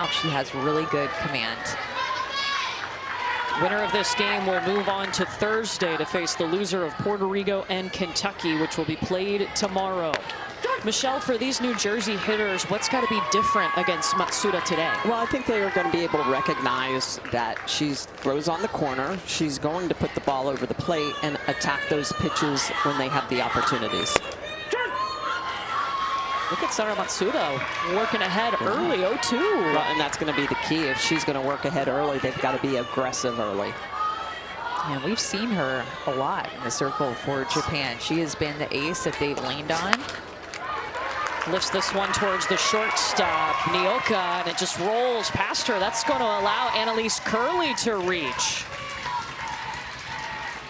out. She has really good command. Winner of this game will move on to Thursday to face the loser of Puerto Rico and Kentucky, which will be played tomorrow. Michelle, for these New Jersey hitters, what's got to be different against Matsuda today? Well, I think they are going to be able to recognize that she throws on the corner. She's going to put the ball over the plate and attack those pitches when they have the opportunities. Look at Sarah Matsuda working ahead early, 0-2. Well, and that's going to be the key. If she's going to work ahead early, they've got to be aggressive early. And we've seen her a lot in the circle for Japan. She has been the ace that they've leaned on. Lifts this one towards the shortstop, Nioka, and it just rolls past her. That's going to allow Annalise Curley to reach.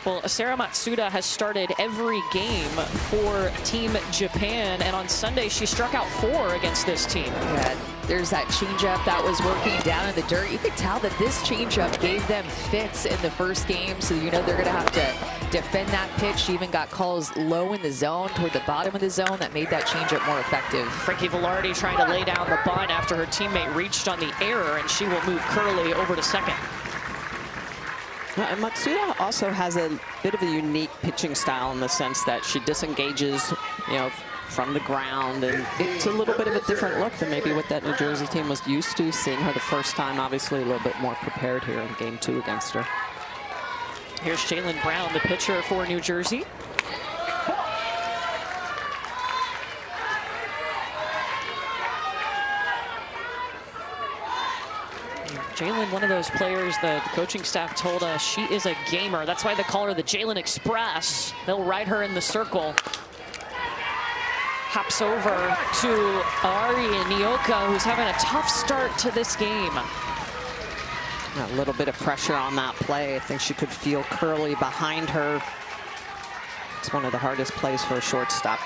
Well, Sarah Matsuda has started every game for Team Japan, and on Sunday she struck out 4 against this team. Yeah, there's that changeup that was working down in the dirt. You could tell that this changeup gave them fits in the first game, so you know they're going to have to defend that pitch. She even got calls low in the zone, toward the bottom of the zone, that made that changeup more effective. Frankie Velarde trying to lay down the bunt after her teammate reached on the error, and she will move Curley over to second. And Matsuda also has a bit of a unique pitching style in the sense that she disengages, from the ground, and it's a little bit of a different look than maybe what that New Jersey team was used to. Seeing her the first time, obviously a little bit more prepared here in Game 2 against her. Here's Jalen Brown, the pitcher for New Jersey. Jalen, one of those players that the coaching staff told us she is a gamer. That's why they call her the Jalen Express. They'll ride her in the circle. Hops over to Ari Nioka, who's having a tough start to this game. A little bit of pressure on that play. I think she could feel Curley behind her. It's one of the hardest plays for a shortstop.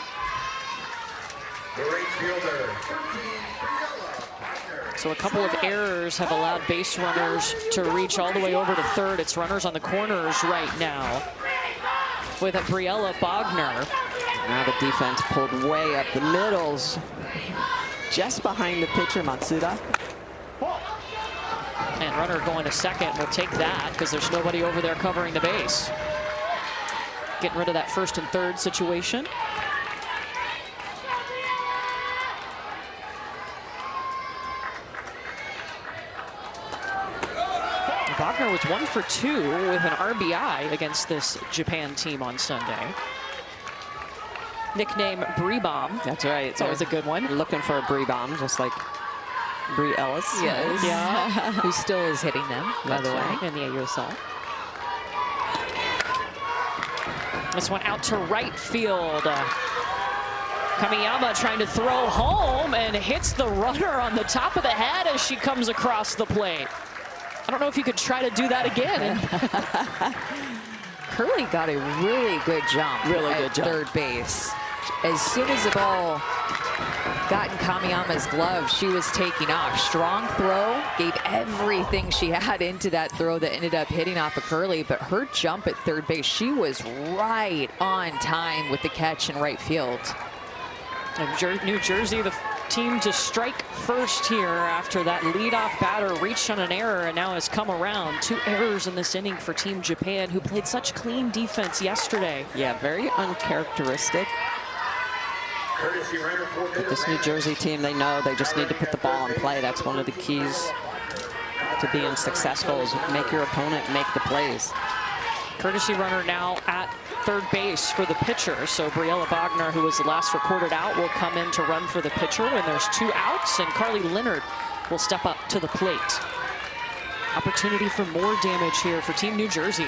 The right fielder. So a couple of errors have allowed base runners to reach all the way over to third. It's runners on the corners right now with Briella Bogner. Now the defense pulled way up the middles, just behind the pitcher, Matsuda. And runner going to second will take that because there's nobody over there covering the base. Getting rid of that first and third situation. Bogner was 1 for 2 with an RBI against this Japan team on Sunday. Nickname Bree Bomb. That's right. It's always a good one. Looking for a Bree Bomb, just like Bree Ellis. Yes. Yeah. Who still is hitting them, by the way. In the AUSL. This one out to right field. Kamiyama trying to throw home and hits the runner on the top of the head as she comes across the plate. I don't know if you could try to do that again. Curley got a really good jump. Third base. As soon as the ball got in Kamiyama's glove, she was taking off. Strong throw, gave everything she had into that throw that ended up hitting off of Curley, but her jump at third base, she was right on time with the catch in right field. And New Jersey, the team to strike first here after that leadoff batter reached on an error and now has come around. 2 errors in this inning for Team Japan, who played such clean defense yesterday. Yeah, very uncharacteristic. But this New Jersey team, they know they just need to put the ball in play. That's one of the keys to being successful, is make your opponent make the plays. Courtesy runner now at third base for the pitcher. So Briella Bogner, who was the last recorded out, will come in to run for the pitcher when there's 2 outs, and Carly Leonard will step up to the plate. Opportunity for more damage here for Team New Jersey.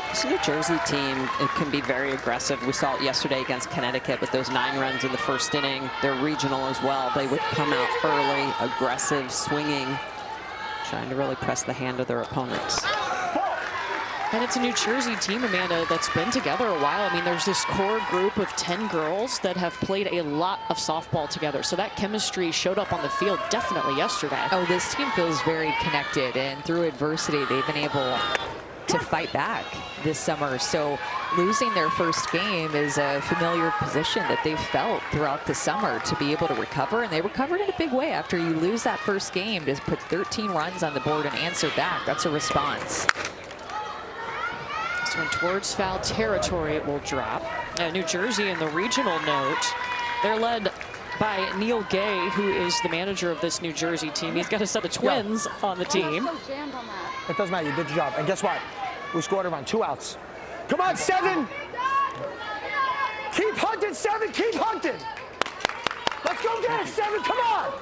This New Jersey team, it can be very aggressive. We saw it yesterday against Connecticut with those 9 runs in the first inning. They're regional as well. They would come out early, aggressive, swinging, trying to really press the hand of their opponents. And it's a New Jersey team, Amanda, that's been together a while. I mean, there's this core group of 10 girls that have played a lot of softball together. So that chemistry showed up on the field definitely yesterday. Oh, this team feels very connected, and through adversity, they've been able to fight back this summer. So losing their first game is a familiar position that they've felt throughout the summer to be able to recover. And they recovered in a big way after you lose that first game to put 13 runs on the board and answer back. That's a response. This one towards foul territory, it will drop. New Jersey in the regional note, they're led by Neil Gay, who is the manager of this New Jersey team. He's got a set of twins on the team. It doesn't matter, you did your job. And guess what? We scored a run, 2 outs. Come on, 7! Keep hunting, 7, keep hunting! Let's go get it, 7, come on!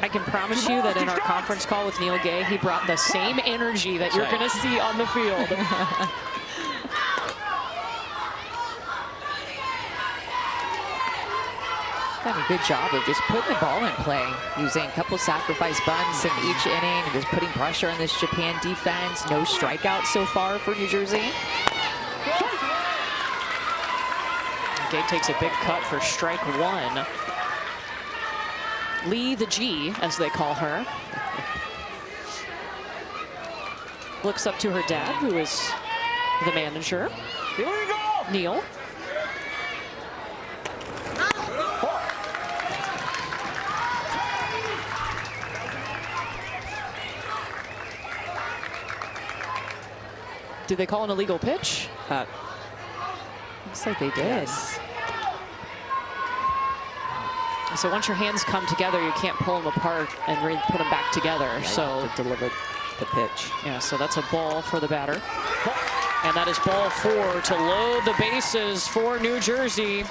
I can promise you that in our conference call with Neil Gay, he brought the same energy that you're going to see on the field. Done a good job of just putting the ball in play, using a couple sacrifice bunts in each inning and just putting pressure on this Japan defense. No strikeouts so far for New Jersey. Gay takes a big cut for strike 1. Lee the G, as they call her, looks up to her dad, who is the manager, Neil. Did they call an illegal pitch? Looks like they did. Yes. So once your hands come together, you can't pull them apart and put them back together. Yeah, so to deliver the pitch. Yeah, so that's a ball for the batter. And that is ball 4 to load the bases for New Jersey.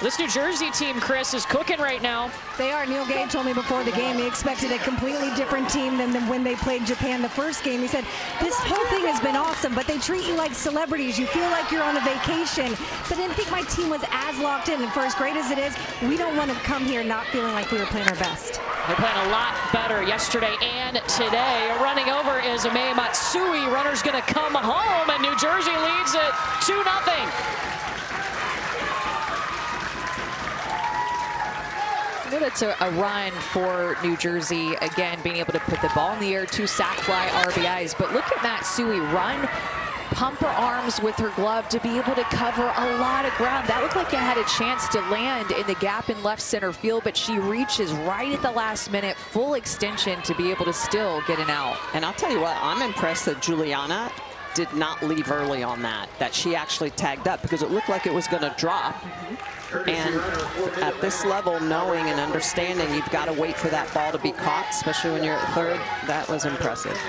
This New Jersey team, Chris, is cooking right now. They are. Neil Gay told me before the game he expected a completely different team than when they played Japan the first game. He said, this whole thing has been awesome, but they treat you like celebrities. You feel like you're on a vacation. So I didn't think my team was as locked in. And for as great as it is, we don't want to come here not feeling like we were playing our best. They're playing a lot better yesterday and today. Running over is Ame Matsui. Runner's going to come home, and New Jersey leads it 2-0. I know that's a run for New Jersey, again, being able to put the ball in the air, 2 sac fly RBIs. But look at Matsui run, pump her arms with her glove to be able to cover a lot of ground. That looked like it had a chance to land in the gap in left center field, but she reaches right at the last minute, full extension to be able to still get an out. And I'll tell you what, I'm impressed that Juliana did not leave early on that she actually tagged up, because it looked like it was going to drop. And at this level, knowing and understanding you've got to wait for that ball to be caught, especially when you're at third, that was impressive.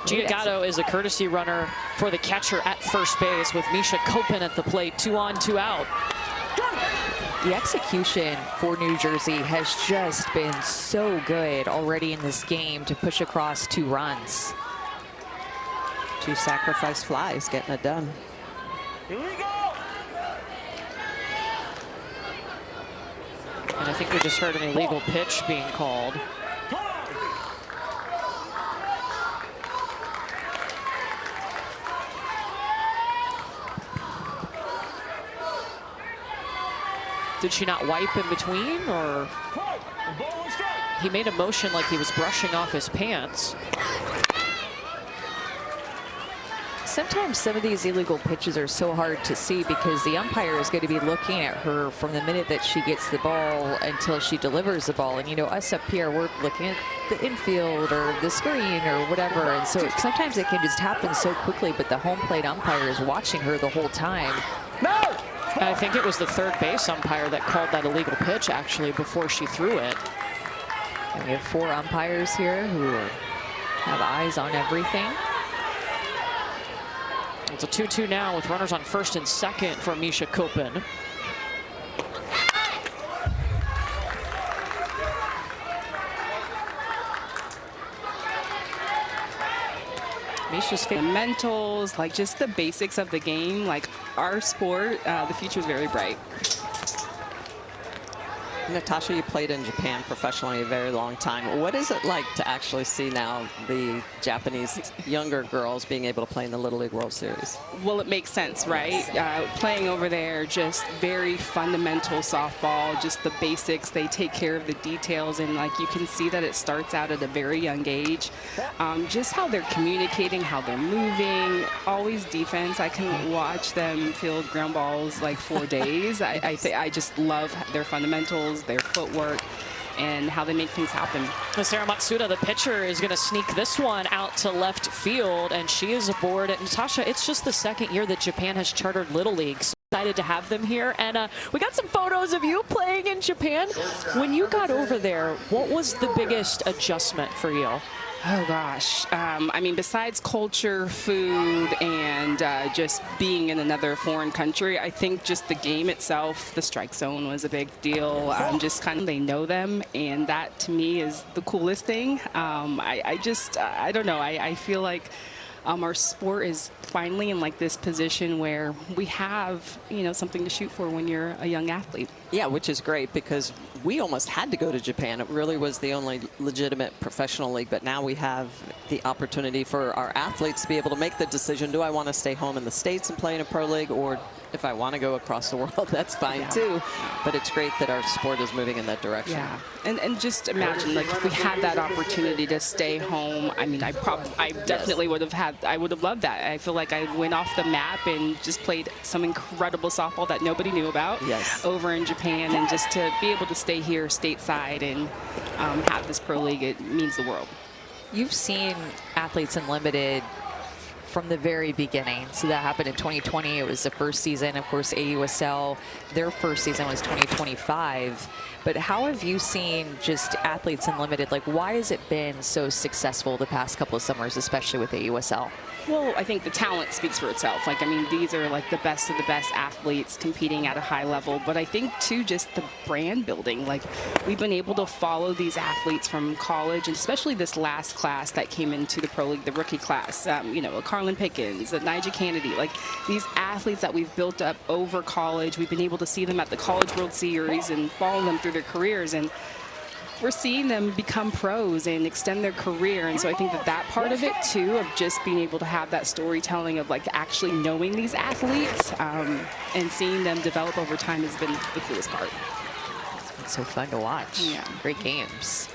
Gia Gatto is a courtesy runner for the catcher at first base, with Misha Kopin at the plate. 2 on, 2 out. The execution for New Jersey has just been so good already in this game to push across 2 runs. 2 sacrifice flies getting it done. Here we go. And I think we just heard an illegal pitch being called. Did she not wipe in between, or? He made a motion like he was brushing off his pants. Sometimes some of these illegal pitches are so hard to see because the umpire is going to be looking at her from the minute that she gets the ball until she delivers the ball. And, you know, us up here, we're looking at the infield or the screen or whatever. And so sometimes it can just happen so quickly, but the home plate umpire is watching her the whole time. No! I think it was the third base umpire that called that illegal pitch, actually, before she threw it. And we have 4 umpires here who have eyes on everything. It's a 2-2 now with runners on first and second for Misha Kopin. Misha's fundamentals, like just the basics of the game, like our sport, the future is very bright. Natasha, you played in Japan professionally a very long time. What is it like to actually see now the Japanese younger girls being able to play in the Little League World Series? Well, it makes sense, right? Playing over there, just very fundamental softball, just the basics. They take care of the details, and like you can see that it starts out at a very young age. Just how they're communicating, how they're moving, always defense. I can watch them field ground balls like for days. I just love their fundamentals, their footwork, and how they make things happen. Sarah Matsuda, the pitcher, is going to sneak this one out to left field, and she is aboard. Natasha, it's just the second year that Japan has chartered Little League. So excited to have them here. And we got some photos of you playing in Japan. When you got over there, what was the biggest adjustment for you? Oh, gosh. I mean, besides culture, food, and just being in another foreign country, I think just the game itself, the strike zone was a big deal. Just kind of, they know them, and that to me is the coolest thing. I don't know. I feel like our sport is finally in like this position where we have, you know, something to shoot for when you're a young athlete. Yeah, which is great because we almost had to go to Japan. It really was the only legitimate professional league, but now we have the opportunity for our athletes to be able to make the decision, do I want to stay home in the States and play in a pro league, or if I want to go across the world, that's fine too. But it's great that our sport is moving in that direction. Yeah, and just imagine, like, if we had that opportunity to stay home, I mean, I definitely would have had, I would have loved that. I feel like I went off the map and just played some incredible softball that nobody knew about over in Japan, and just to be able to stay here stateside and have this pro league, it means the world. You've seen Athletes Unlimited from the very beginning. So that happened in 2020. It was the first season. Of course, AUSL, their first season was 2025. But how have you seen just Athletes Unlimited? Like, why has it been so successful the past couple of summers, especially with AUSL? Well, I think the talent speaks for itself. Like, I mean, these are like the best of the best athletes competing at a high level. But I think, too, just the brand building. Like, we've been able to follow these athletes from college, and especially this last class that came into the pro league, the rookie class. You know, Carlin Pickens, Nigel Kennedy, like these athletes that we've built up over college. We've been able to see them at the College World Series and follow them through their careers, and we're seeing them become pros and extend their career. And so I think that that part of it too, of just being able to have that storytelling of like actually knowing these athletes and seeing them develop over time has been the coolest part. It's so fun to watch. Yeah. Great games.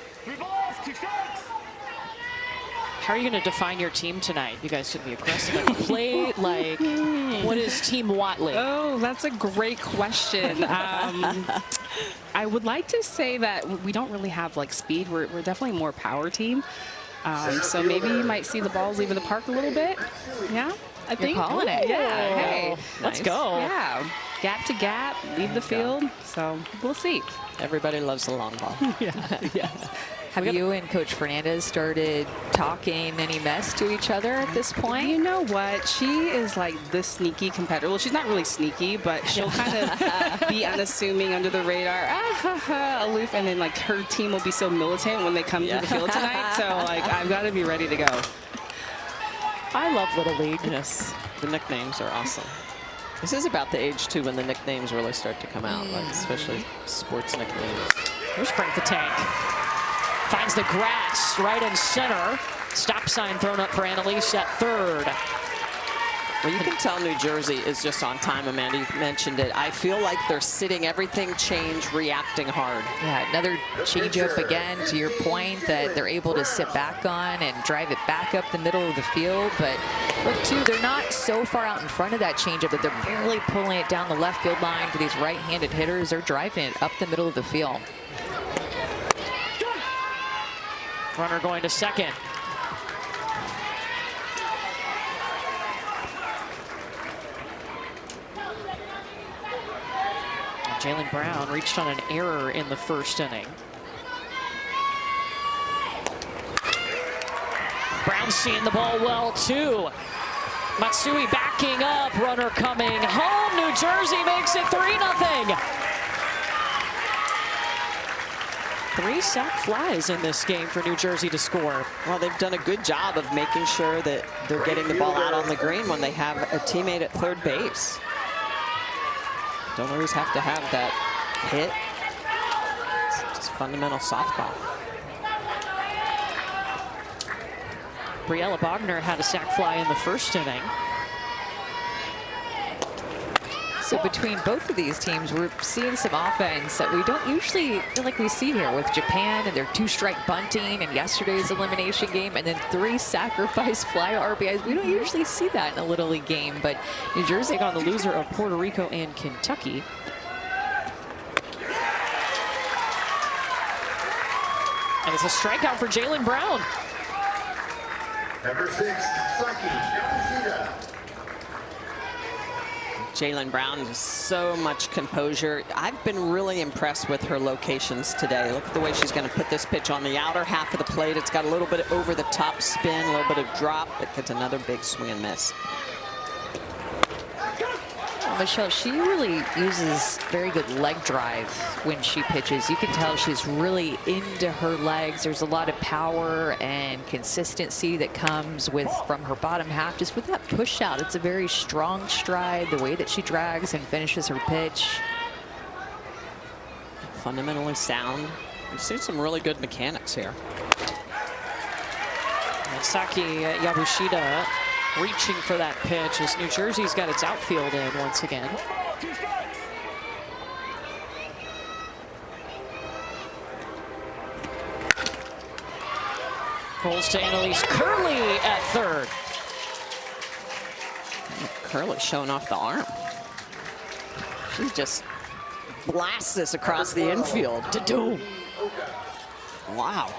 How are you going to define your team tonight? You guys should be aggressive and play like, what is Team Watley? Oh, that's a great question. I would like to say that we don't really have like speed. We're definitely more power team. So maybe you might see the balls leaving the park a little bit. Yeah, I think. You're calling it. Yeah, hey. Let's go. Yeah, gap to gap, leave the field. So we'll see. Everybody loves the long ball. Yes. Have you and Coach Fernandez started talking any mess to each other at this point? You know what? She is like the sneaky competitor. Well, she's not really sneaky, but she'll kind of be unassuming, under the radar, aloof, and then like her team will be so militant when they come to the field tonight. So like, I've got to be ready to go. I love Little League. Yes, the nicknames are awesome. This is about the age too when the nicknames really start to come out, like especially sports nicknames. Here's Frank the Tank. Finds the grass right in center. Stop sign thrown up for Annalise at third. Well, you can tell New Jersey is just on time, Amanda. You mentioned it. I feel like they're sitting everything change, reacting hard. Yeah, another change up again, to your point, that they're able to sit back on and drive it back up the middle of the field. But look, too, they're not so far out in front of that change up that they're barely pulling it down the left field line for these right-handed hitters. They're driving it up the middle of the field. Runner going to second. Jalen Brown reached on an error in the first inning. Brown seeing the ball well, too. Matsui backing up, runner coming home. New Jersey makes it 3-0. 3 sack flies in this game for New Jersey to score. Well, they've done a good job of making sure that they're getting the ball out on the green when they have a teammate at third base. Don't always have to have that hit. fundamental softball. Briella Bogner had a sac fly in the first inning. So between both of these teams, we're seeing some offense that we don't usually feel like we see here with Japan and their 2-strike bunting and yesterday's elimination game, and then 3 sacrifice fly RBIs. We don't usually see that in a Little League game, but New Jersey on the loser of Puerto Rico and Kentucky. And it's a strikeout for Jaylen Brown. Number 6, Saki Yamashita. Jaylen Brown has so much composure. I've been really impressed with her locations today. Look at the way she's going to put this pitch on the outer half of the plate. It's got a little bit of over the top spin, a little bit of drop. It gets another big swing and miss. Michelle, she really uses very good leg drive when she pitches. You can tell she's really into her legs. There's a lot of power and consistency that comes from her bottom half. Just with that push out, it's a very strong stride, the way that she drags and finishes her pitch. Fundamentally sound. We've seen some really good mechanics here. And Saki Yabushita reaching for that pitch as New Jersey's got its outfield in once again. Rolls to Annalise Curley at third. Curley showing off the arm. She just blasts this across the infield. To-do. Wow.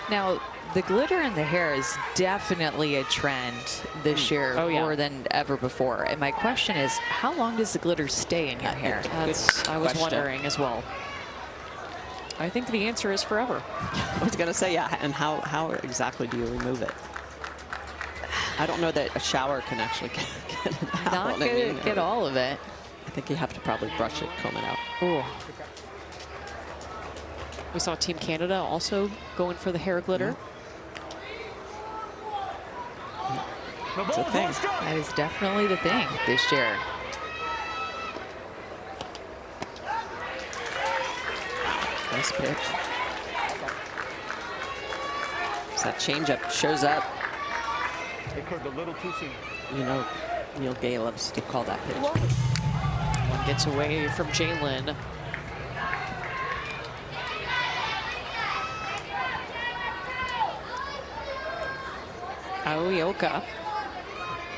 Now, the glitter in the hair is definitely a trend this year, more than ever before. And my question is, how long does the glitter stay in your hair? That's, I was wondering as well. I think the answer is forever. I was going to say, yeah, and how exactly do you remove it? I don't know that a shower can actually get it out. Not get all of it. I think you have to probably brush it, comb it out. Ooh. We saw Team Canada also going for the hair glitter. It's a thing. That is definitely the thing this year. Nice pitch. So that changeup shows up. It could a little too soon. You know, Neil Gay loves to call that pitch. One gets away from Jaylen. Aoyaka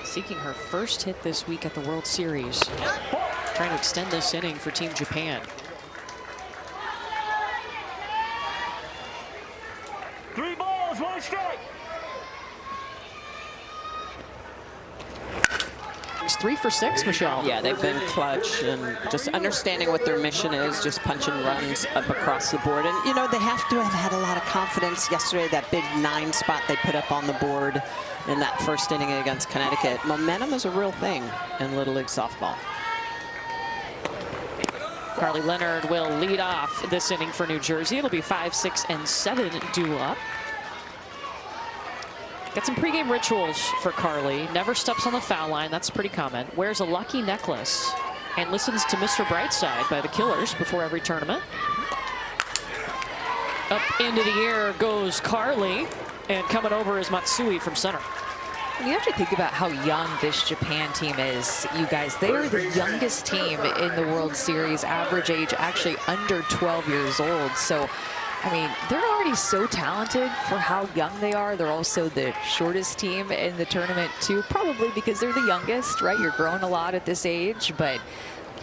seeking her first hit this week at the World Series. Trying to extend this inning for Team Japan. 3 balls, 1 strike. It's 3 for 6, Michelle. Yeah, they've been clutch and just understanding what their mission is, just punching runs up across the board. And, you know, they have to have had a lot of confidence yesterday, that big 9 spot they put up on the board in that first inning against Connecticut. Momentum is a real thing in Little League softball. Carly Leonard will lead off this inning for New Jersey. It'll be 5, 6, and 7 due up. Got some pregame rituals for Carly. Never steps on the foul line. That's pretty common. Wears a lucky necklace and listens to Mr. Brightside by the Killers before every tournament. Up into the air goes Carly, and coming over is Matsui from center. You have to think about how young this Japan team is, you guys. They are the youngest team in the World Series, average age actually under 12 years old. So, I mean, they're already so talented for how young they are. They're also the shortest team in the tournament, too, probably because they're the youngest, right? You're growing a lot at this age, but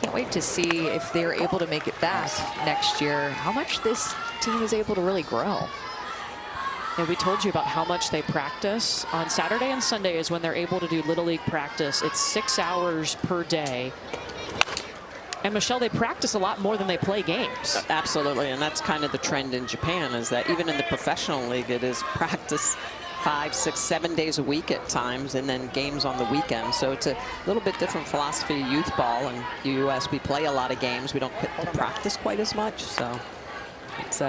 can't wait to see if they're able to make it back next year, how much this team is able to really grow. And we told you about how much they practice. On Saturday and Sunday is when they're able to do Little League practice. It's 6 hours per day. And Michelle, they practice a lot more than they play games. Absolutely, and that's kind of the trend in Japan, is that even in the professional league, it is practice 5, 6, 7 days a week at times, and then games on the weekend. So it's a little bit different philosophy of youth ball. In the U.S., we play a lot of games. We don't practice quite as much, so it's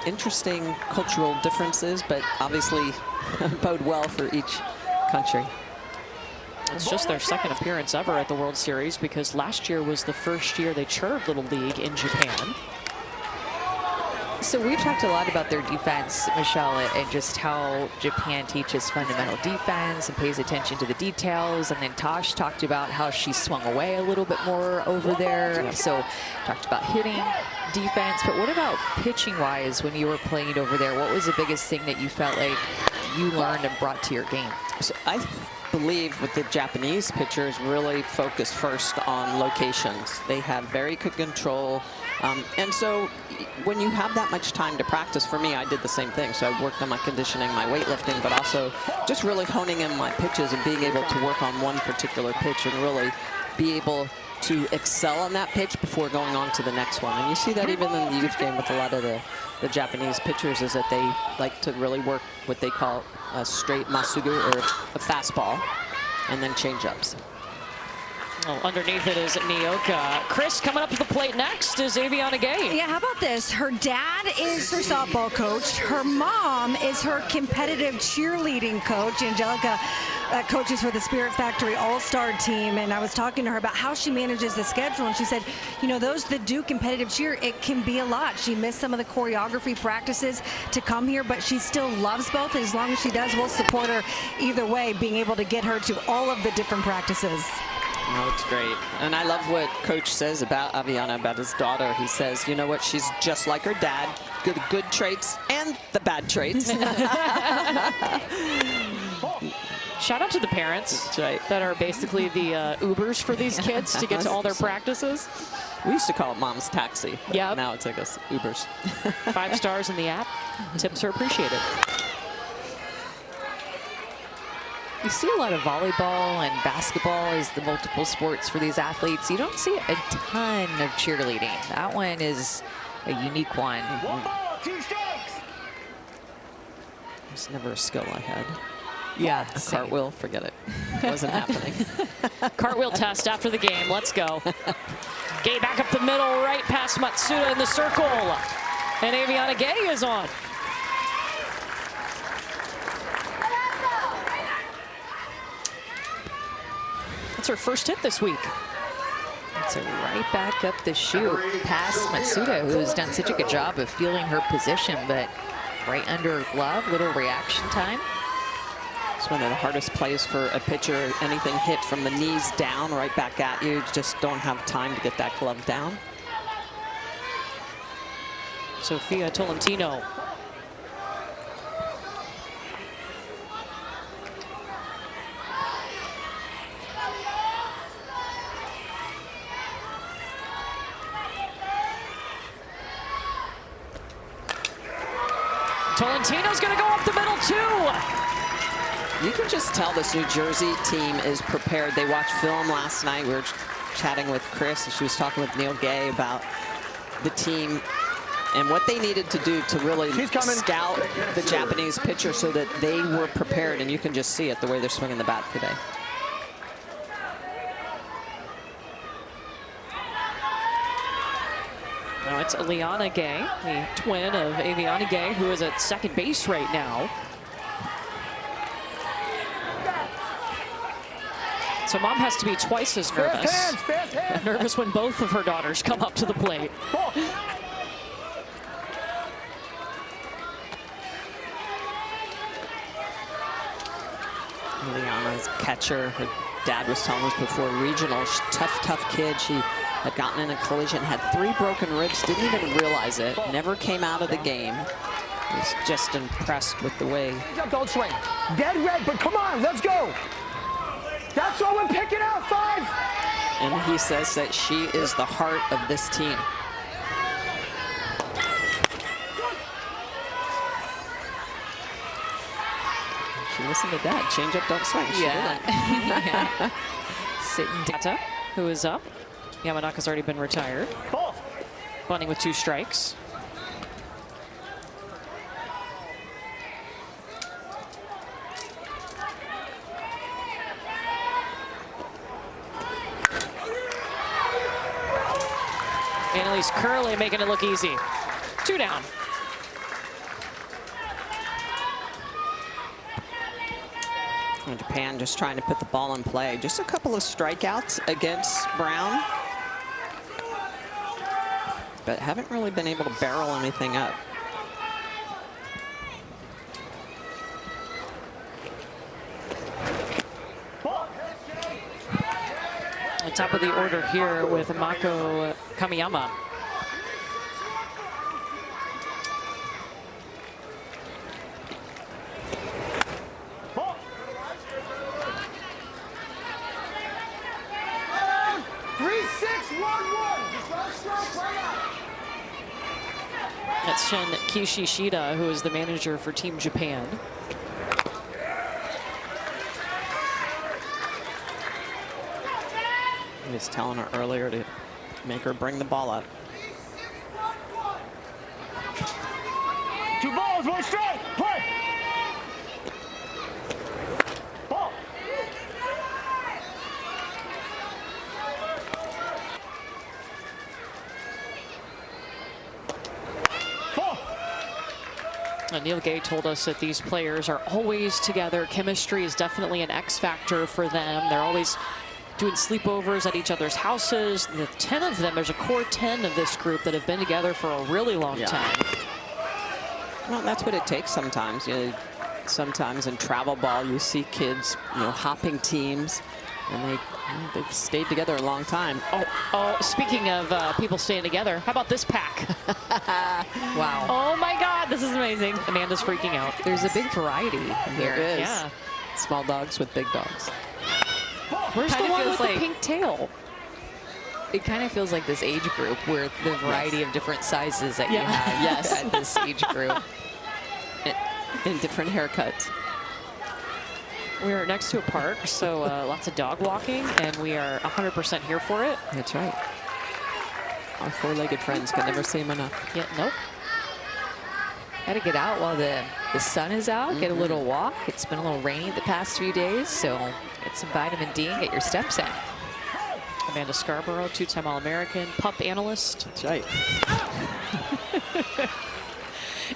interesting cultural differences, but obviously bode well for each country. It's just their second appearance ever at the World Series, because last year was the first year they chaired Little League in Japan. So we've talked a lot about their defense, Michelle, and just how Japan teaches fundamental defense and pays attention to the details. And then Tosh talked about how she swung away a little bit more over there. So talked about hitting, defense. But what about pitching-wise when you were playing over there? What was the biggest thing that you felt like you learned and brought to your game? So I believe with the Japanese pitchers really focus first on locations. They have very good control. And so when you have that much time to practice, for me, I did the same thing. So I worked on my conditioning, my weightlifting, but also just really honing in my pitches and being able to work on one particular pitch and really be able to excel on that pitch before going on to the next one. And you see that even in the youth game with a lot of the Japanese pitchers, is that they like to really work what they call a straight masugu, or a fastball, and then change-ups. Well, underneath it is Nioka. Chris, coming up to the plate next is Aviana Gay. Yeah, how about this? Her dad is her softball coach. Her mom is her competitive cheerleading coach. Angelica coaches for the Spirit Factory All-Star team, and I was talking to her about how she manages the schedule, and she said, you know, those that do competitive cheer, it can be a lot. She missed some of the choreography practices to come here, but she still loves both, and as long as she does, we'll support her either way, being able to get her to all of the different practices. Oh, it's great. And I love what Coach says about Aviana, about his daughter. He says, you know what, she's just like her dad, good traits and the bad traits. Shout out to the parents. That's right. That are basically the Ubers for these kids to get to all their practices. We used to call it Mom's Taxi. Yeah. Now it's like us Ubers. 5 stars in the app. Tips are appreciated. You see a lot of volleyball and basketball as the multiple sports for these athletes. You don't see a ton of cheerleading. That one is a unique one. 1 ball, 2 strikes. It's never a skill I had. Yeah, A cartwheel, forget it. It wasn't happening. Cartwheel test after the game. Let's go. Gay back up the middle, right past Matsuda in the circle. And Aviana Gay is on. That's her first hit this week. So right back up the chute past Matsuda, who's done such a good job of feeling her position, but right under her glove, little reaction time. It's one of the hardest plays for a pitcher. Anything hit from the knees down, right back at you, just don't have time to get that glove down. Sophia Tolentino. Tolentino's going to go up the middle, too. You can just tell this New Jersey team is prepared. They watched film last night. We were chatting with Chris, and she was talking with Neil Gay about the team and what they needed to do to really scout the Japanese pitcher so that they were prepared. And you can just see it, the way they're swinging the bat today. Now it's Liana Gay, the twin of Aviana Gay, who is at second base right now. So mom has to be twice as nervous. Fast hands. Nervous when both of her daughters come up to the plate. Liana's catcher, her dad was telling us before regional, tough kid. She had gotten in a collision, had 3 broken ribs, didn't even realize it, never came out of the game. Was just impressed with the way. Don't swing. Dead red, but come on, let's go. That's what we're picking out, 5. And he says that she is the heart of this team. She listened to Dad. Change up, don't swing. She Yeah. Sitting Tata, who is up. Yamanaka's already been retired. Ball. Bunting with 2 strikes. Annalise Curley making it look easy. 2 down. Japan just trying to put the ball in play. Just a couple of strikeouts against Brown, but haven't really been able to barrel anything up. On top of the order here with Mako Kamiyama. That's Shin Kishishida, who is the manager for Team Japan. He was telling her earlier to make her bring the ball up. 2 balls, 1 strike, play! Ball! Neil Gay told us that these players are always together. Chemistry is definitely an X factor for them. They're always doing sleepovers at each other's houses. The 10 of them, there's a core 10 of this group that have been together for a really long time. Well, that's what it takes sometimes. You know, sometimes in travel ball, you see kids, hopping teams, and they've stayed together a long time. Oh, speaking of people staying together, how about this pack? Wow. Oh my God, this is amazing. Amanda's freaking out. There's a big variety here. There is. Yeah. Small dogs with big dogs. Where's the Kinda one feels with like- the pink tail? It kind of feels like this age group where the variety of different sizes that you have Yes. at this age group. In different haircuts. We're next to a park, so lots of dog walking, and we are 100% here for it. That's right. Our 4-legged friends can never see them enough. Yeah, nope. Got to get out while the sun is out, get a little walk. It's been a little rainy the past few days, so get some vitamin D and get your steps in. Amanda Scarborough, 2-time All-American, pup analyst. That's right.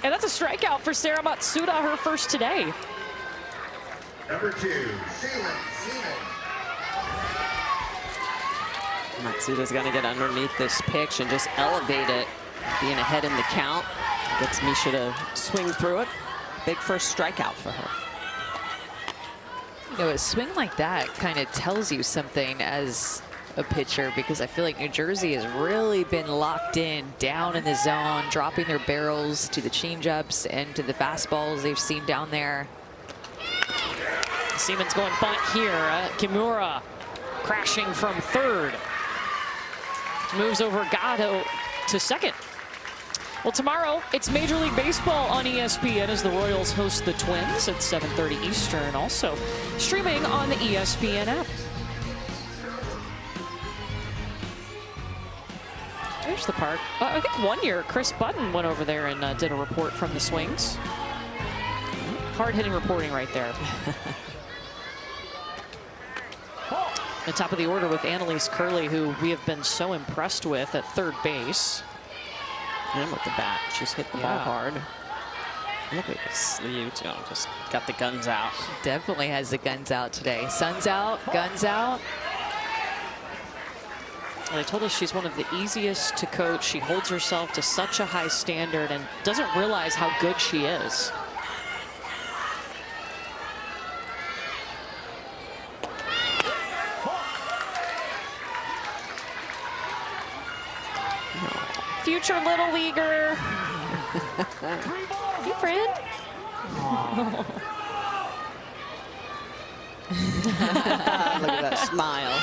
And that's a strikeout for Sarah Matsuda, her first today. Number 2, Seaman. Matsuda's going to get underneath this pitch and just elevate it, being ahead in the count. Gets Misha to swing through it. Big first strikeout for her. You know, a swing like that kind of tells you something as a pitcher, because I feel like New Jersey has really been locked in, down in the zone, dropping their barrels to the changeups and to the fastballs they've seen down there. Siemens going bunt here. Kimura crashing from third. Moves over Gatto to second. Well, tomorrow it's Major League Baseball on ESPN as the Royals host the Twins at 7:30 Eastern. Also streaming on the ESPN app. There's the park. I think one year Chris Button went over there and did a report from the swings. Hard-hitting reporting right there. The top of the order with Annalise Curley, who we have been so impressed with at third base. And with the bat, she's hit the ball hard. Look at the sleeves, just got the guns out. Definitely has the guns out today. Sun's out, guns out. And they told us she's one of the easiest to coach. She holds herself to such a high standard and doesn't realize how good she is. Future little leaguer. Hey, friend. Look at that smile.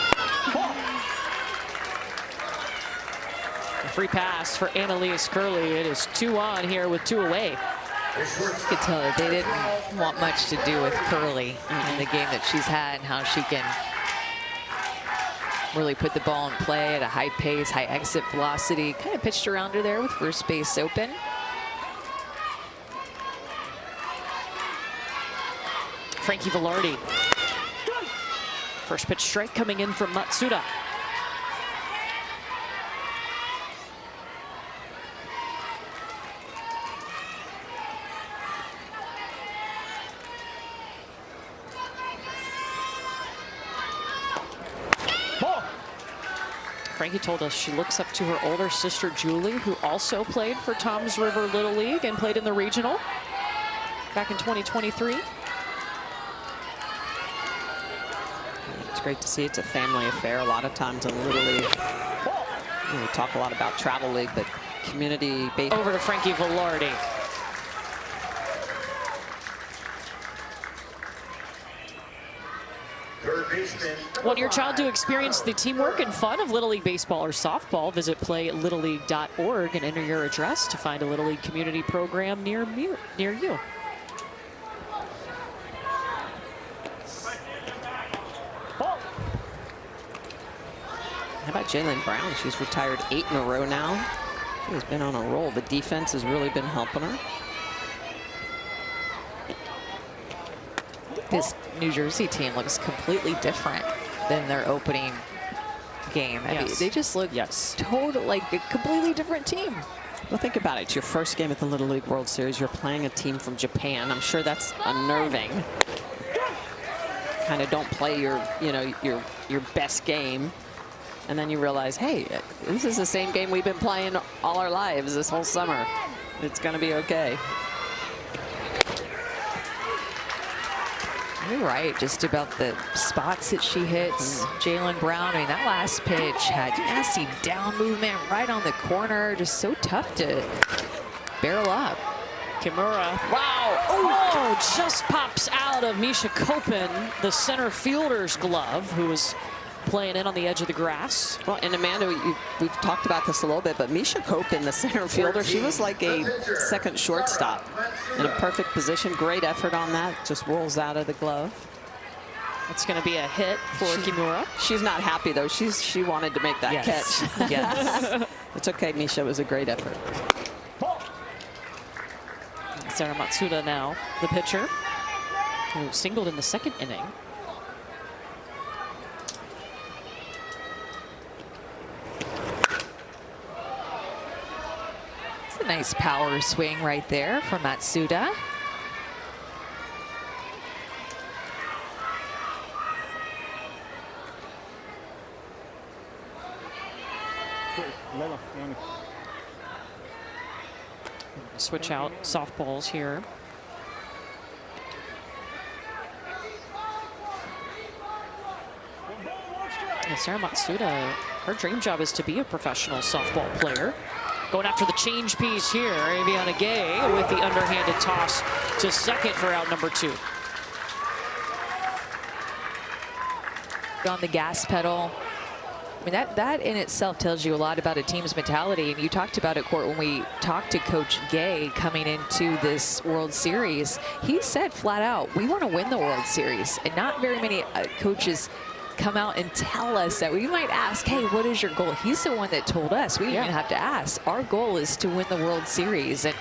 A free pass for Annalise Curley. It is 2 on here with 2 away. You could tell that they didn't want much to do with Curley in the game that she's had and how she can really put the ball in play at a high pace, high exit velocity. Kind of pitched around her there with first base open. Frankie Velarde. First pitch strike coming in from Matsuda. Frankie told us she looks up to her older sister, Julie, who also played for Toms River Little League and played in the regional back in 2023. It's great to see it's a family affair. A lot of times in Little League, we talk a lot about travel league, but community-based. Over to Frankie Velarde. Want your child to experience the teamwork and fun of Little League baseball or softball? Visit playlittleleague.org and enter your address to find a Little League community program near you. How about Jalen Brown? She's retired 8 in a row now. She has been on a roll. The defense has really been helping her. This New Jersey team looks completely different than their opening game. I mean, they just look like a completely different team. Well, think about it. It's your first game at the Little League World Series. You're playing a team from Japan. I'm sure that's unnerving. Kind of don't play your best game. And then you realize, hey, this is the same game we've been playing all our lives this whole summer. It's going to be okay. You're right, just about the spots that she hits. Jalen Brown, I mean, that last pitch had nasty down movement right on the corner. Just so tough to barrel up. Kimura, wow, oh, just pops out of Misha Kopin, the center fielder's glove, who was playing in on the edge of the grass. Well, and Amanda, we've talked about this a little bit, but Misha Kopin, the center fielder, she was like a second shortstop in a perfect position. Great effort on that. Just rolls out of the glove. It's going to be a hit for Kimura. She's not happy, though. She wanted to make that catch. Yes. It's okay, Misha. It was a great effort. Sarah Matsuda now, the pitcher, who singled in the second inning. It's a nice power swing right there from Matsuda. Switch out softballs here. And Sarah Matsuda, her dream job is to be a professional softball player. Going after the change piece here, Aviana Gay with the underhanded toss to second for out number 2. On the gas pedal. I mean, that in itself tells you a lot about a team's mentality. And you talked about it, Court, when we talked to Coach Gay coming into this World Series. He said flat out, we want to win the World Series. And not very many coaches come out and tell us that. We might ask, hey, what is your goal? He's the one that told us. We didn't even have to ask. Our goal is to win the World Series. And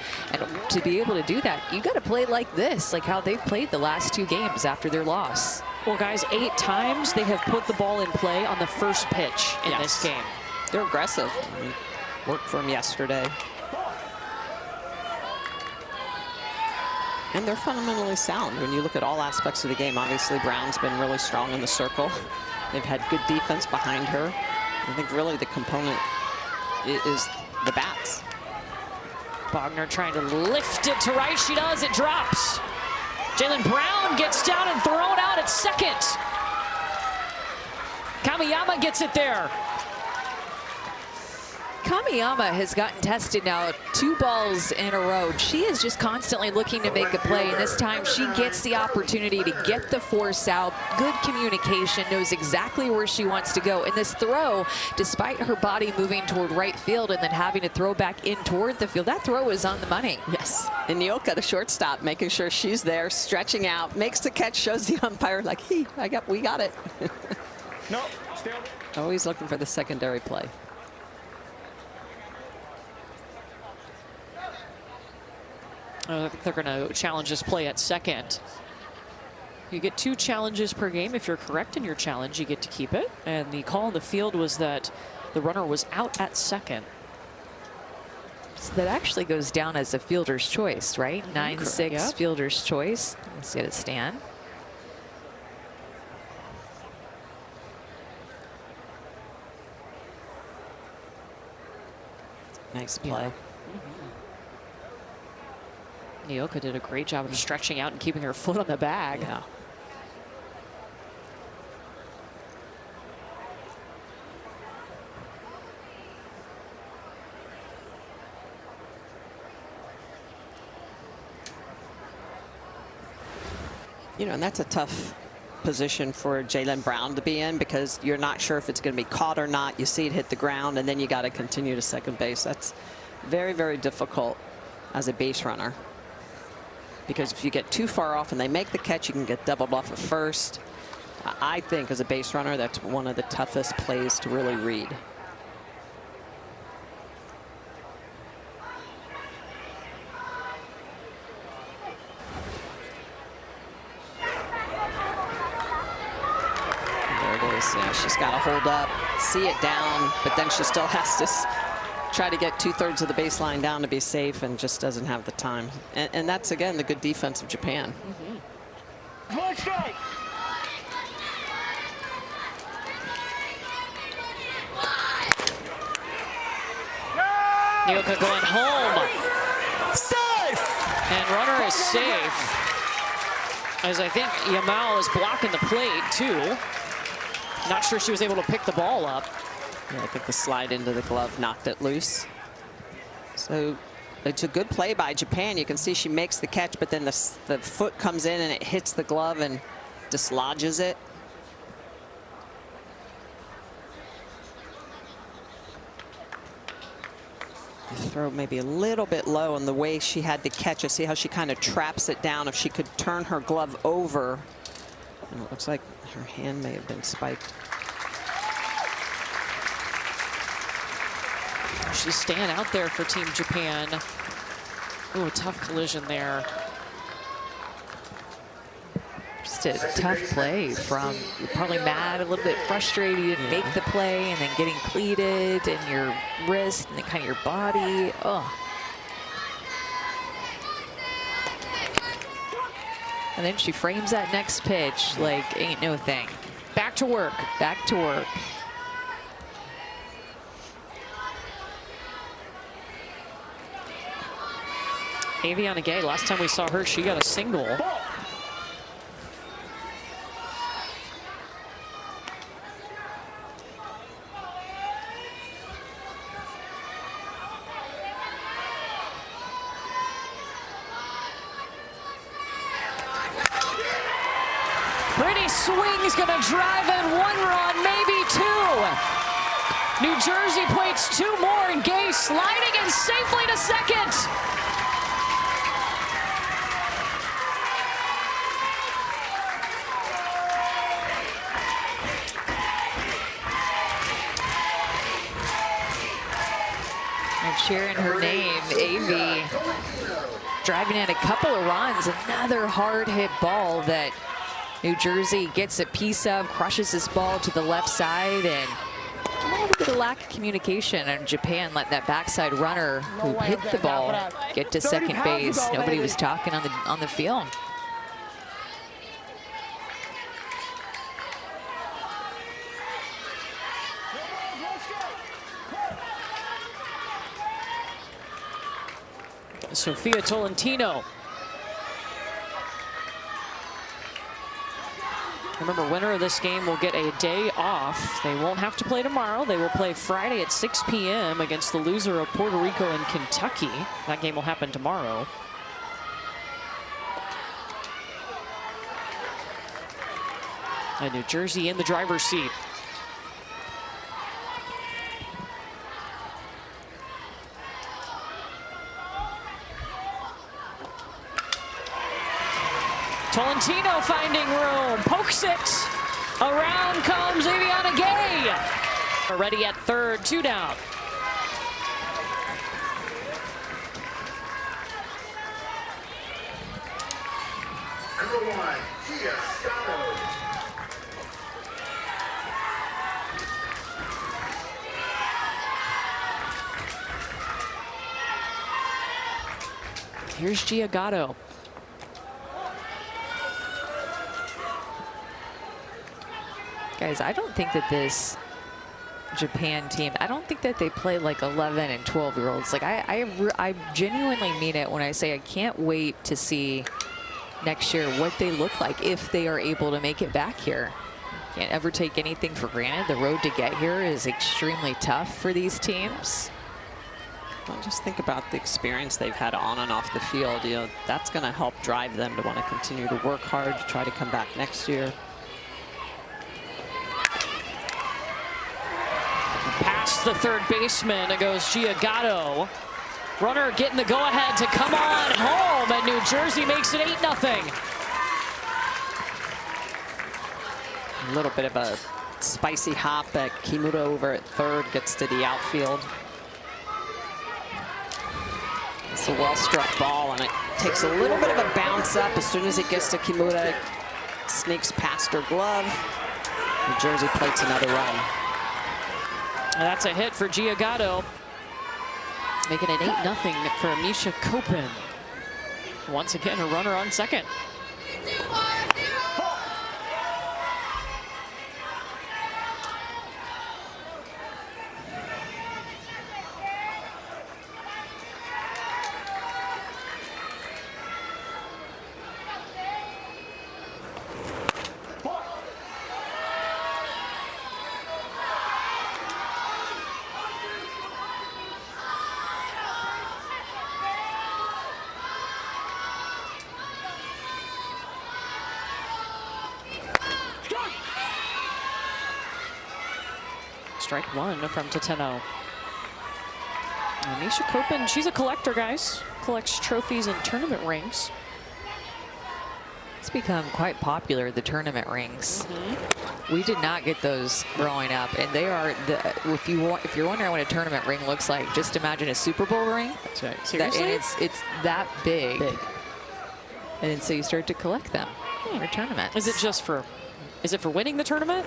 to be able to do that, you got to play like this, like how they've played the last 2 games after their loss. Well, guys, 8 times they have put the ball in play on the first pitch in this game. They're aggressive. Worked for them yesterday. And they're fundamentally sound when you look at all aspects of the game. Obviously, Brown's been really strong in the circle. They've had good defense behind her. I think really the component is the bats. Bogner trying to lift it to right. She does. It drops. Jalen Brown gets down and thrown out at second. Kamiyama gets it there. Kamiyama has gotten tested now 2 balls in a row. She is just constantly looking to make a play, and this time she gets the opportunity to get the force out. Good communication, knows exactly where she wants to go. And this throw, despite her body moving toward right field and then having to throw back in toward the field, that throw is on the money. Yes, and Nyoka, the shortstop, making sure she's there, stretching out, makes the catch, shows the umpire like, hey, we got it. No, stay on. Always looking for the secondary play. They're going to challenge this play at second. You get 2 challenges per game. If you're correct in your challenge, you get to keep it. And the call on the field was that the runner was out at second. So that actually goes down as a fielder's choice, right? 9-6 fielder's choice. Let's get it stand. Nice play. Nyoka did a great job of stretching out and keeping her foot on the bag. Yeah. You know, and that's a tough position for Jaylen Brown to be in, because you're not sure if it's going to be caught or not. You see it hit the ground, and then you got to continue to second base. That's very, very difficult as a base runner, because if you get too far off and they make the catch, you can get doubled off at first. I think as a base runner, that's one of the toughest plays to really read. Yeah, she's got to hold up, see it down, but then she still has to try to get 2/3 of the baseline down to be safe, and just doesn't have the time. And that's, again, the good defense of Japan. Nyoka going home. Safe! And runner is safe, as I think Yamal is blocking the plate, too. Not sure she was able to pick the ball up. Yeah, I think the slide into the glove knocked it loose. So it's a good play by Japan. You can see she makes the catch, but then the foot comes in and it hits the glove and dislodges it. The throw maybe a little bit low in the way she had to catch it. See how she kind of traps it down. If she could turn her glove over, and it looks like her hand may have been spiked. She's staying out there for Team Japan. Ooh, a tough collision there. Just a tough play from, you're probably mad, a little bit frustrated. You didn't make the play, and then getting cleated, and your wrist, and then kind of your body. Oh. And then she frames that next pitch like ain't no thing. Back to work. Back to work. Aviana Gay, last time we saw her, she got a single. Pretty swing's gonna drive in 1 run, maybe 2. New Jersey plates 2 more, and Gay sliding in safely to second. And cheering her name, Avi, driving in a couple of runs. Another hard hit ball that New Jersey gets a piece of, crushes this ball to the left side, and a little bit of lack of communication. And Japan let that backside runner who hit the ball get to second base. Nobody was talking on the field. Sofia Tolentino. Remember, winner of this game will get a day off. They won't have to play tomorrow. They will play Friday at 6 p.m. against the loser of Puerto Rico and Kentucky. That game will happen tomorrow. And New Jersey in the driver's seat. Tolentino finding room, pokes it. Around comes Aviana Gay. Already at third, 2 down. Number 1, Gia Scotto. Here's Giagato. Guys, I don't think that this Japan team. I don't think that they play like 11 and 12-year-olds. Like I genuinely mean it when I say I can't wait to see next year what they look like if they are able to make it back here. Can't ever take anything for granted. The road to get here is extremely tough for these teams. Well, just think about the experience they've had on and off the field. You know, that's going to help drive them to want to continue to work hard to try to come back next year. Past the third baseman, it goes Giagato. Runner getting the go-ahead to come on home, and New Jersey makes it 8-0. A little bit of a spicy hop at Kimura over at third, gets to the outfield. It's a well-struck ball, and it takes a little bit of a bounce up. As soon as it gets to Kimura, it sneaks past her glove. New Jersey plates another run. And that's a hit for Giagato, making it 8-0 for Misha Kopin. Once again, a runner on second. Strike one from Tateno. Misha Kopin, she's a collector, guys. Collects trophies and tournament rings. It's become quite popular, the tournament rings. We did not get those growing up, and they are if you're wondering what a tournament ring looks like, just imagine a Super Bowl ring. That's right. Seriously? And it's that big. And so you start to collect them for tournaments. Is it for winning the tournament?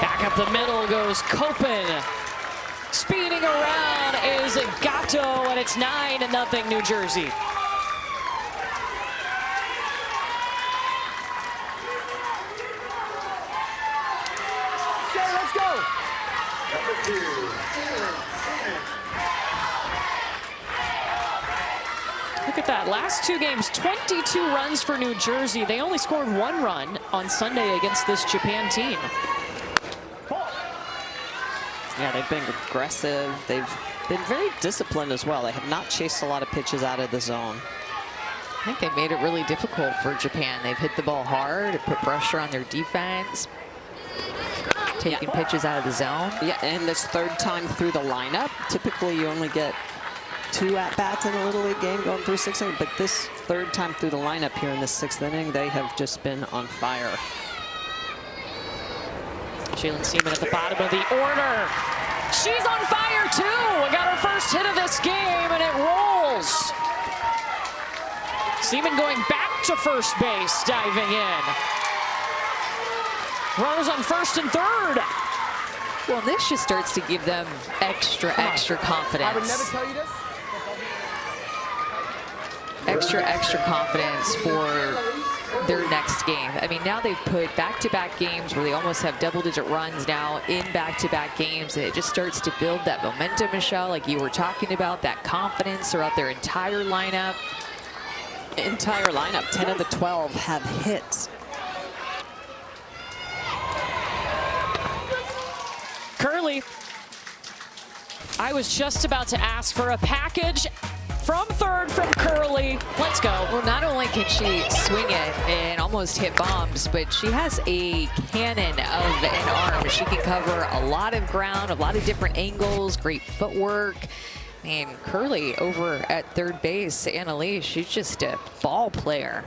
Back up the middle goes Kopin. Speeding around is Gato, and it's 9-0 New Jersey. Okay, let's go. Number 2. Look at that. Last two games, 22 runs for New Jersey. They only scored 1 run on Sunday against this Japan team. Yeah, they've been aggressive. They've been very disciplined as well. They have not chased a lot of pitches out of the zone. I think they've made it really difficult for Japan. They've hit the ball hard, put pressure on their defense, taking pitches out of the zone. Yeah, and this third time through the lineup, typically you only get 2 at-bats in a Little League game going through 6 innings, but this third time through the lineup here in the 6th inning, they have just been on fire. Jalen Seaman at the bottom of the order. She's on fire too. We got her first hit of this game, and it rolls. Seaman going back to first base, diving in. Runners on first and third. Well, this just starts to give them extra confidence. I would never tell you this. Extra confidence for their next game. I mean, now they've put back-to-back games where they almost have double-digit runs now in back-to-back games. And it just starts to build that momentum, Michelle, like you were talking about, that confidence throughout their entire lineup. 10 of the 12 have hits. Curley, I was just about to ask for a package from third from Curley. Let's go. Well, not only can she swing it and almost hit bombs, but she has a cannon of an arm. She can cover a lot of ground, a lot of different angles, great footwork. And Curley over at third base, Annalise, she's just a ball player.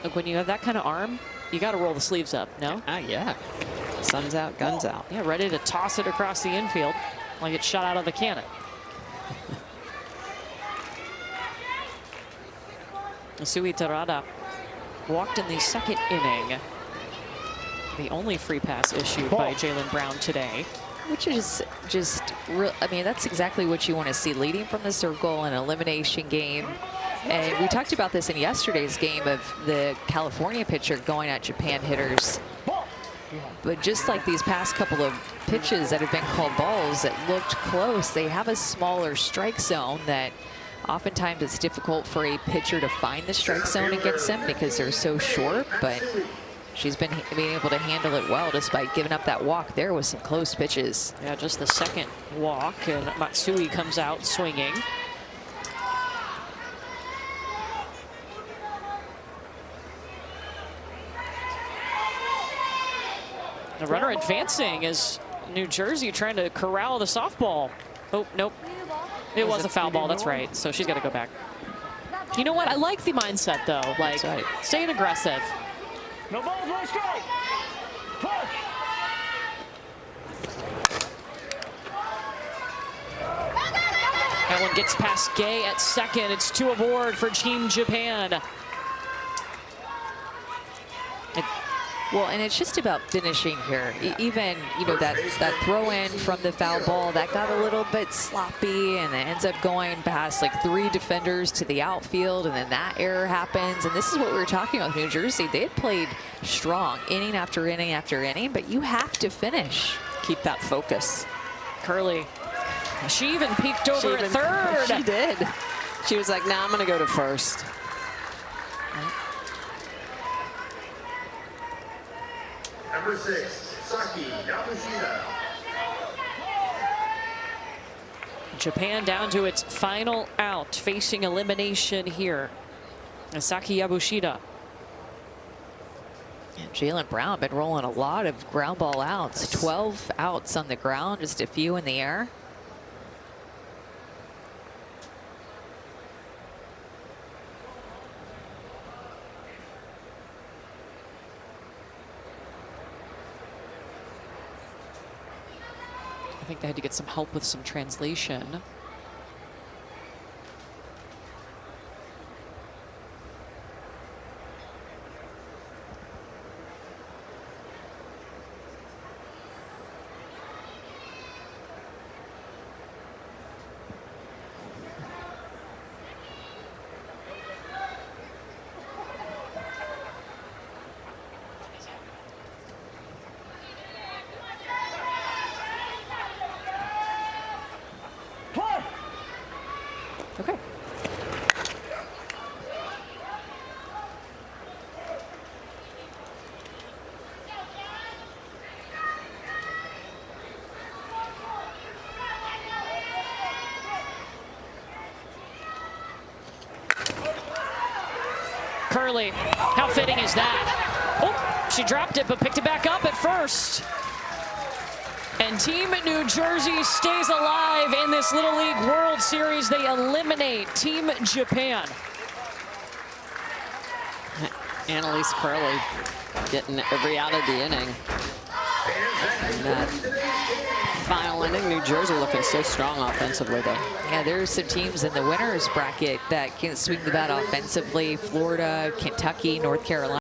Look, when you have that kind of arm, you got to roll the sleeves up, no? Yeah. Sun's out, guns out. Yeah, ready to toss it across the infield like it's shot out of a cannon. Sui Terada walked in the second inning. The only free pass issued by Jaylen Brown today. Which is just real. I mean, that's exactly what you want to see. Leading from the circle, an elimination game. And we talked about this in yesterday's game of the California pitcher going at Japan hitters. But just like these past couple of pitches that have been called balls that looked close, they have a smaller strike zone that oftentimes it's difficult for a pitcher to find the strike zone against them because they're so short. But she's been being able to handle it well despite giving up that walk there with some close pitches. Yeah, just the second walk, and Matsui comes out swinging. The runner advancing as New Jersey trying to corral the softball. Oh, nope. It was a foul ball, that's right. So she's got to go back. You know what? I like the mindset, though. Like, staying aggressive. No balls, no strike. Push. That one gets past Gay at second. It's 2 aboard for Team Japan. Well, and it's just about finishing here. Even, you know, that throw in from the foul ball, that got a little bit sloppy, and it ends up going past like 3 defenders to the outfield, and then that error happens. And this is what we were talking about with New Jersey. They had played strong inning after inning after inning, but you have to finish. Keep that focus. Curley, she even peeked over at third. She did. She was like, nah, I'm going to go to first. Number 6, Saki Yamashita. Japan down to its final out, facing elimination here. Saki Yabushida. And Jalen Brown been rolling a lot of ground ball outs. 12 outs on the ground, just a few in the air. I think they had to get some help with some translation. Okay. Curley, how fitting is that? Oh, she dropped it, but picked it back up at first. And Team New Jersey stays alive in this Little League World Series. They eliminate Team Japan. Annalise Curley getting every out of the inning. And that final inning, New Jersey looking so strong offensively, though. Yeah, there's some teams in the winners bracket that can swing the bat offensively. Florida, Kentucky, North Carolina.